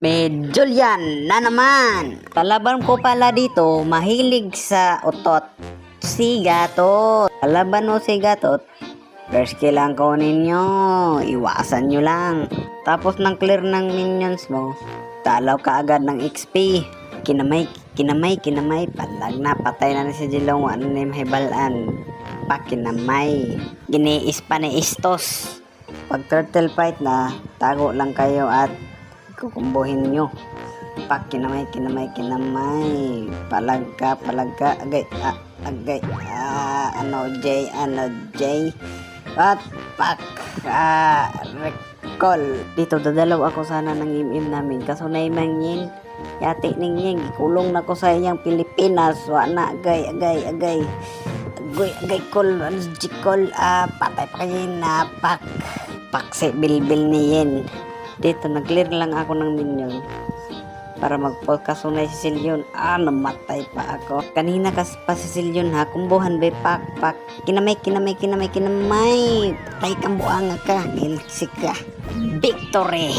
May Julian na naman. Kalaban ko pala dito, mahilig sa utot. Si Gatot. Kalaban mo si Gatot. First kill lang kunin nyo. Iwasan nyo lang. Tapos nang clear ng minions mo, talaw ka agad ng XP. Kinamay. Palag na, patay na si Jilong. Ano na yung mahibalaan? Pakinamay. Giniis pa ni Istos. Pag turtle fight na, tago lang kayo at kukumbuhin nyo. Kinamay. Palag ka. Agay. Ano J. At recall. Dito dadalaw ako sana ng imim namin. Kaso na imang yati ning kulong na ko sa iyang Pilipinas. Wana agay. Kol. Patay pa kayo na pakse bilbil niyen. Dito nag-clear lang ako ng minion para mag-podcast unay si Silyon. Namatay pa ako. Kanina pa si Silyon ha. Kumbuhan be pak. Kinamay. Patay kang buanga ka. Nilsik ka. Victory!